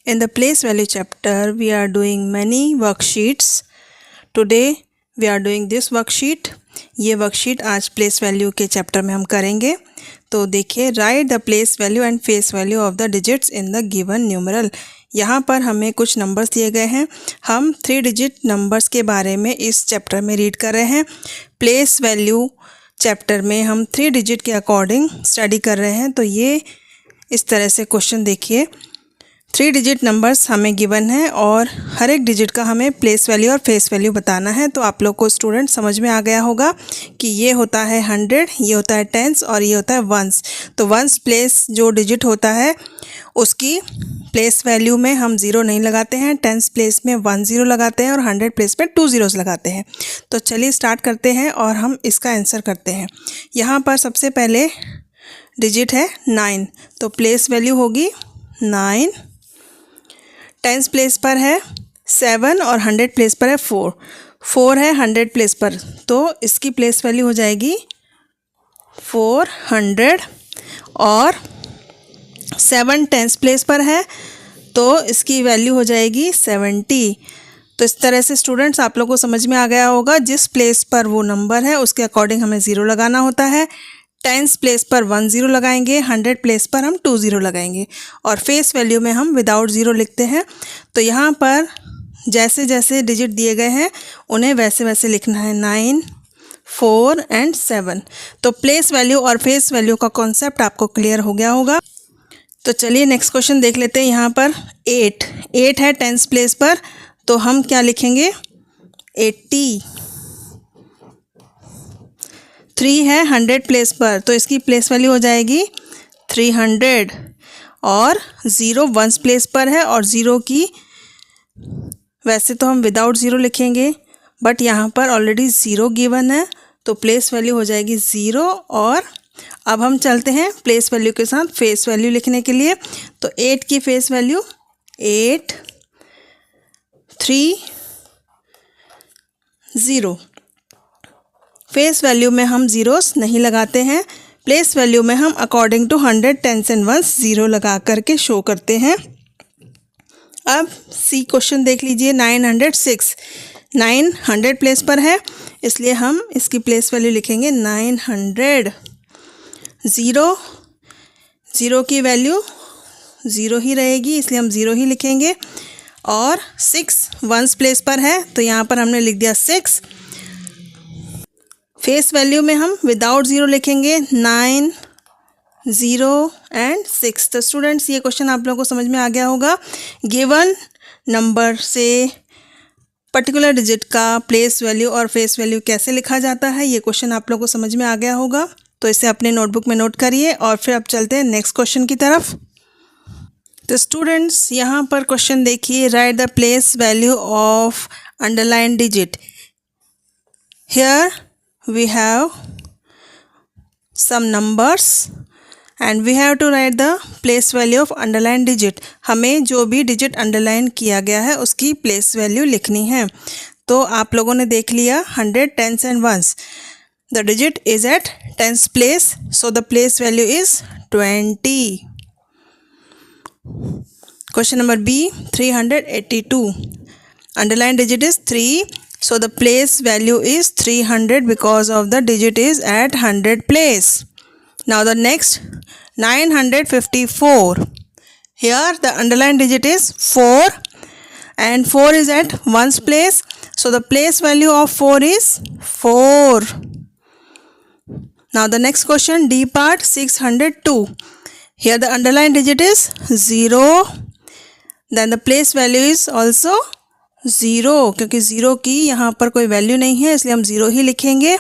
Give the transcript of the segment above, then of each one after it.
In the place value chapter, we are doing many worksheets. Today, we are doing this worksheet. ये worksheet आज place value के chapter में हम करेंगे. तो देखिए, right the place value and face value of the digits in the given numeral. यहाँ पर हमें कुछ नंबर्स दिए गए हैं. हम 3 डिजिट नंबर्स के बारे में इस चैप्टर में रीड कर रहे हैं. प्लेस वैल्यू चैप्टर में हम 3 डिजिट के अकॉर्डिंग स्टडी कर रहे हैं. तो ये इस तरह से क्वेश्चन देखिए. 3 डिजिट नंबर्स हमें गिवन है और हर एक डिजिट का हमें प्लेस वैल्यू और फेस वैल्यू बताना है. तो आप लोग को स्टूडेंट समझ में आ गया होगा कि ये होता है 100, ये होता है 10s और ये होता है 1s. तो 1s प्लेस जो डिजिट होता है उसकी प्लेस वैल्यू में हम 0 नहीं लगाते हैं. 10s प्लेस में 1 0 लगाते हैं और 100 प्लेस में 2 zeros लगाते हैं. तो चलिए स्टार्ट करते हैं और हम इसका आंसर करते हैं. यहाँ पर सबसे पहले डिजिट है 9, तो प्लेस वैल्यू होगी 9. 10s प्लेस पर है 7 और 100 प्लेस पर है 4. 4 है 100 प्लेस पर, तो इसकी प्लेस वैल्यू हो जाएगी 400. और 7 10s प्लेस पर है तो इसकी वैल्यू हो जाएगी 70. तो इस तरह से स्टूडेंट्स आप लोगों को समझ में आ गया होगा, जिस प्लेस पर वो नंबर है उसके अकॉर्डिंग हमें 0 लगाना होता है. 10s प्लेस पर 1 0 लगाएंगे, 100 प्लेस पर हम 2 0 लगाएंगे और फेस वैल्यू में हम विदाउट 0 लिखते हैं. तो यहाँ पर जैसे जैसे डिजिट दिए गए हैं उन्हें वैसे वैसे लिखना है. 9 4 एंड 7. तो प्लेस वैल्यू और फेस वैल्यू का कॉन्सेप्ट आपको क्लियर हो गया होगा. तो चलिए नेक्स्ट क्वेश्चन देख लेते हैं. यहाँ पर 8 है 10s प्लेस पर, तो हम क्या लिखेंगे 80. 3 है 100 प्लेस पर, तो इसकी प्लेस वैल्यू हो जाएगी 300. और 0 1s प्लेस पर है और 0 की वैसे तो हम विदाउट 0 लिखेंगे, बट यहाँ पर ऑलरेडी 0 गिवन है तो प्लेस वैल्यू हो जाएगी 0. और अब हम चलते हैं प्लेस वैल्यू के साथ फेस वैल्यू लिखने के लिए. तो 8 की फेस वैल्यू 8 3 0. फेस वैल्यू में हम ज़ीरोस नहीं लगाते हैं. प्लेस वैल्यू में हम according to 100 10s and 1s 0 लगा करके शो करते हैं. अब सी क्वेश्चन देख लीजिए. 906. 9 100 प्लेस पर है, इसलिए हम इसकी प्लेस वैल्यू लिखेंगे 900. 0 की वैल्यू 0 ही रहेगी, इसलिए हम 0 ही लिखेंगे. और 6 1s प्लेस पर है, तो यहाँ पर हमने लिख दिया 6. फेस वैल्यू में हम विदाउट 0 लिखेंगे 9 0 एंड 6. तो स्टूडेंट्स ये क्वेश्चन आप लोगों को समझ में आ गया होगा. गिवन नंबर से पर्टिकुलर डिजिट का प्लेस वैल्यू और फेस वैल्यू कैसे लिखा जाता है, ये क्वेश्चन आप लोगों को समझ में आ गया होगा. तो इसे अपने नोटबुक में नोट करिए और फिर अब चलते हैं नेक्स्ट क्वेश्चन की तरफ. तो स्टूडेंट्स यहाँ पर क्वेश्चन देखिए. Right the place value of underline digit. Here we have some numbers and we have to write the place value of underlined digit. हमें जो भी डिजिट अंडरलाइन किया गया है उसकी प्लेस वैल्यू लिखनी है. तो आप लोगों ने देख लिया 100 10s and 1s. The digit is at 10s place, so the place value is 20. Question number B, 382. Underlined digit is 3. So the place value is 300 because of the digit is at 100 place. Now the next 954. Here the underlined digit is 4 and 4 is at 1s place. So the place value of 4 is 4. Now the next question, D part 602. Here the underlined digit is 0. Then the place value is also 0, क्योंकि 0 की यहाँ पर कोई value नहीं है इसलिए हम 0 ही लिखेंगे.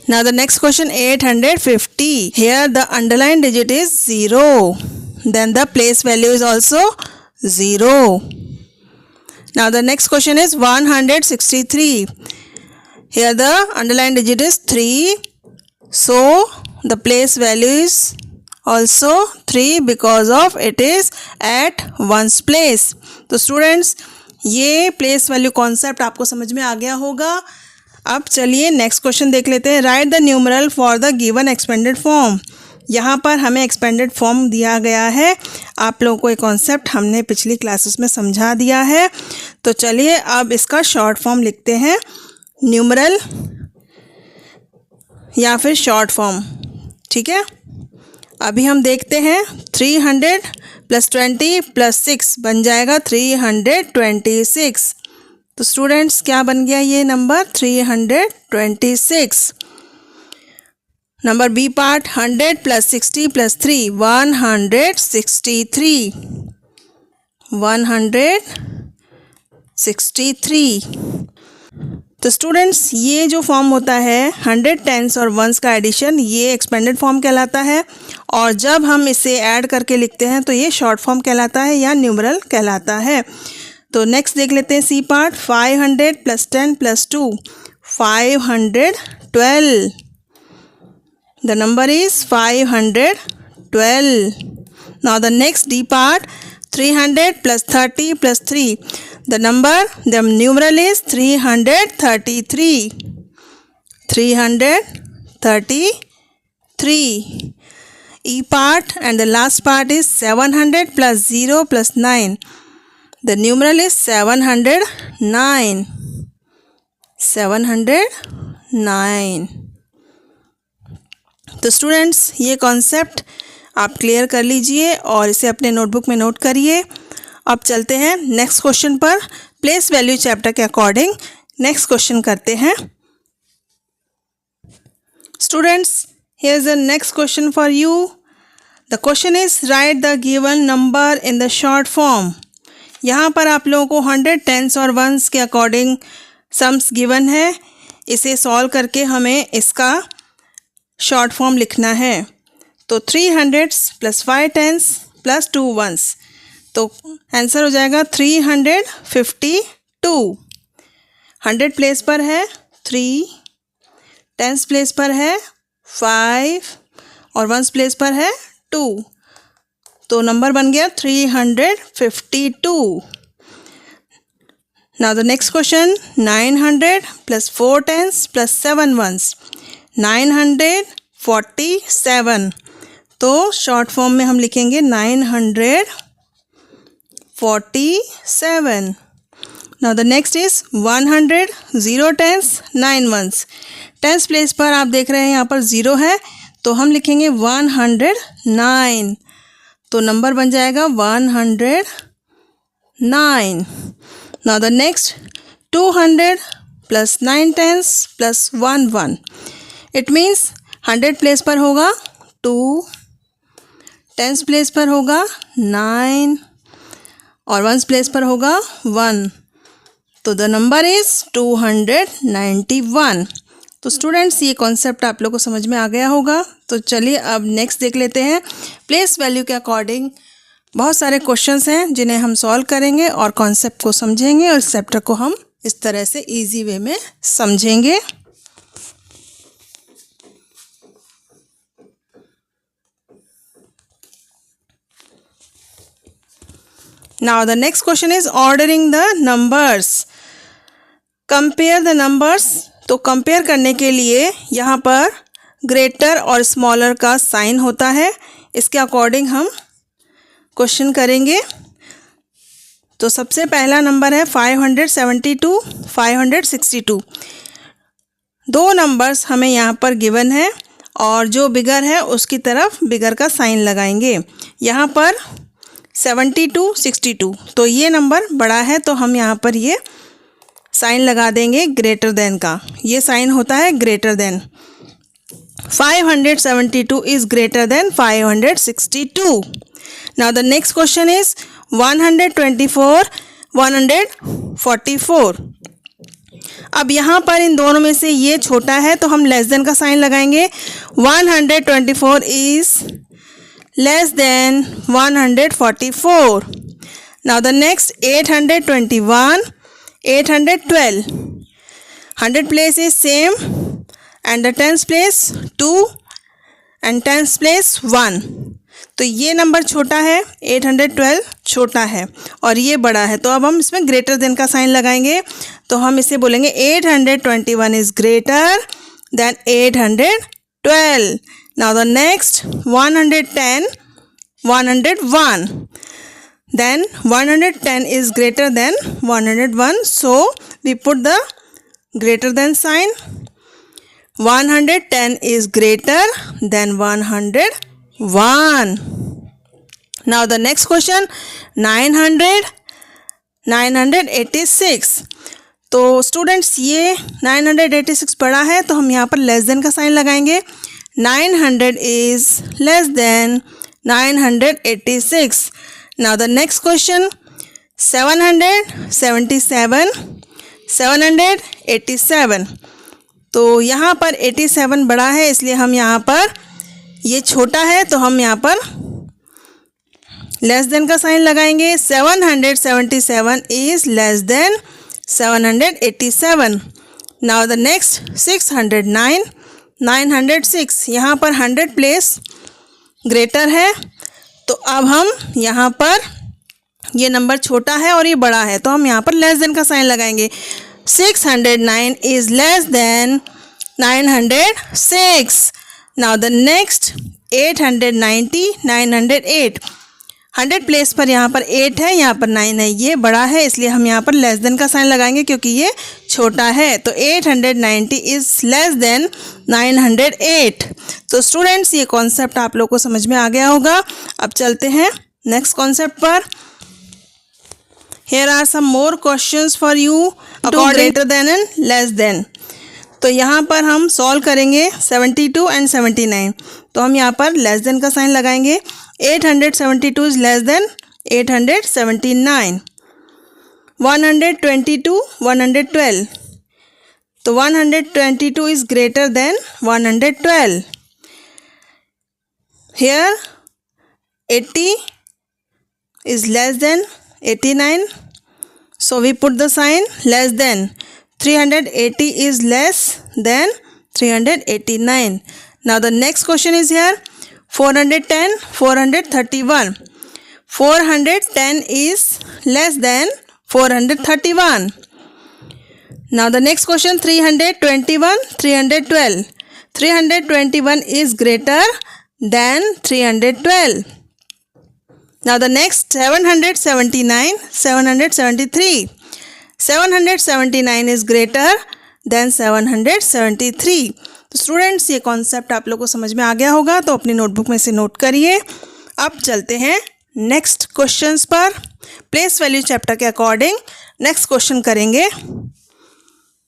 Now the next question 850. Here the underlined digit is 0. Then the place value is also 0. Now the next question is 163. Here the underlined digit is 3. So the place value is also 3 because of it is at 1s place. तो students ये place value concept आपको समझ में आ गया होगा. अब चलिए next question देख लेते हैं. Right the numeral for the given expanded form. यहाँ पर हमें एक्सपेंडेड फॉर्म दिया गया है. आप लोगों को ये कॉन्सेप्ट हमने पिछली क्लासेस में समझा दिया है। तो चलिए अब इसका शॉर्ट फॉर्म लिखते हैं, न्यूमरल या फिर शॉर्ट फॉर्म। ठीक है, अभी हम देखते हैं 300 + 20 + 6 बन जाएगा 326। तो स्टूडेंट्स क्या बन गया ये नंबर 326। Number B part 100 + 60 + 3 163 163। तो स्टूडेंट्स ये जो फॉर्म होता है 100 टेंस और वंस का एडिशन, ये एक्सपेंडेड फॉर्म कहलाता है। और जब हम इसे ऐड करके लिखते हैं तो ये शॉर्ट फॉर्म कहलाता है या न्यूमरल कहलाता है। तो नेक्स्ट देख लेते हैं C part 500 + 10 + 2 512। The number is 512. Now the next D part 300 + 30 + 3. The numeral is 333. 333. E part and the last part is 700 + 0 + 9. The numeral is 709. 709. तो स्टूडेंट्स ये कॉन्सेप्ट आप क्लियर कर लीजिए और इसे अपने नोटबुक में नोट करिए। अब चलते हैं नेक्स्ट क्वेश्चन पर। प्लेस वैल्यू चैप्टर के अकॉर्डिंग नेक्स्ट क्वेश्चन करते हैं। Students here is the next question for you. The question is right the given number in the short form. यहाँ पर आप लोगों को 100 टेंस और वंस के अकॉर्डिंग सम्स गिवन है। इसे सॉल्व करके हमें इसका शॉर्ट फॉर्म लिखना है। तो 300 + 5 टेंस + 2 वंस, तो आंसर हो जाएगा 352। 100 प्लेस पर है 3, टेंस प्लेस पर है 5 और वंस प्लेस पर है 2। तो नंबर बन गया 352। Now the next question 900 + 4 tens + 7 ones 947। तो शॉर्ट फॉर्म में हम लिखेंगे 947। Now the next is 100 0 tens 9 ones. Tens place पर आप देख रहे हैं यहाँ पर 0 है, तो हम लिखेंगे 109। तो नंबर बन जाएगा 109। Now the next 200 + 9 tens + 1 1। It means 100 place पर होगा 2, टेंस प्लेस पर होगा 9 और वंस प्लेस पर होगा 1। तो द नंबर इज़ 291। तो स्टूडेंट्स ये कॉन्सेप्ट आप लोग को समझ में आ गया होगा। तो चलिए अब नेक्स्ट देख लेते हैं। प्लेस वैल्यू के अकॉर्डिंग बहुत सारे क्वेश्चंस हैं जिन्हें हम सॉल्व करेंगे और कॉन्सेप्ट को समझेंगे और इस चैप्टर को हम इस तरह से ईजी वे में समझेंगे। Now the next question is ordering the numbers. Compare the numbers. तो कंपेयर करने के लिए यहाँ पर ग्रेटर और स्मॉलर का साइन होता है, इसके अकॉर्डिंग हम क्वेश्चन करेंगे। तो सबसे पहला नंबर है 572 562। दो नंबर्स हमें यहाँ पर गिवन है और जो बिगर है उसकी तरफ बिगर का साइन लगाएंगे। यहाँ पर 72 62, तो ये नंबर बड़ा है तो हम यहाँ पर ये साइन लगा देंगे ग्रेटर देन का। ये साइन होता है greater than. 572 is greater than 562। Now the next question is 124 144। अब यहाँ पर इन दोनों में से ये छोटा है तो हम लेस देन का साइन लगाएंगे। 124 is less than 144. Now the next 821 812. 100 place is same and the tens place 2 and tens place 1. तो ये नंबर छोटा है, 812 छोटा है और ये बड़ा है, तो अब हम इसमें ग्रेटर देन का साइन लगाएंगे। तो हम इसे बोलेंगे 821 is greater than 812. Now the next 110 101. Then 110 is greater than 101. So we put the greater than sign. 110 is greater than 101. Now the next question, 986. तो स्टूडेंट्स ये 986 बड़ा है तो हम यहाँ पर लेस देन का साइन लगाएंगे. 900 is less than 986. Now the next question, 787. तो यहाँ पर 87 बड़ा है इसलिए हम यहाँ पर, ये छोटा है तो हम यहाँ पर लेस देन का साइन लगाएंगे. 777 is less than 787. Now the next 609, 906. यहाँ पर 100 प्लेस ग्रेटर है तो अब हम यहाँ पर, ये नंबर छोटा है और ये बड़ा है तो हम यहाँ पर लेस देन का साइन लगाएंगे. 609 is less than 906. Now the next 890, 908. 100 place पर यहाँ पर 8 है, यहाँ पर 9 है, ये बड़ा है इसलिए हम यहाँ पर लेस देन का साइन लगाएंगे क्योंकि ये छोटा है. तो 890 इज़ लेस देन 908. तो स्टूडेंट्स ये कॉन्सेप्ट आप लोग को समझ में आ गया होगा. अब चलते हैं नेक्स्ट कॉन्सेप्ट पर. Here are some more questions for you about greater than and less than. तो यहाँ पर हम सॉल्व करेंगे 72 एंड 79. तो हम यहाँ पर लेस देन का साइन लगाएंगे. 872 इज लेस देन 879. 122, 112. तो 122 is greater than 112. Here 80 is less than 89. So we put the sign less than. 380 is less than 389. Now the next question is here 410, 431. 410 is less than 431. Now the next question 321, 312. 321 is greater than 312. Now the next 779, 773. 779 is greater than 773. तो students ये concept आप लोग को समझ में आ गया होगा तो अपनी नोटबुक में से नोट करिए. अब चलते हैं नेक्स्ट क्वेश्चंस पर. प्लेस वैल्यू चैप्टर के अकॉर्डिंग नेक्स्ट क्वेश्चन करेंगे.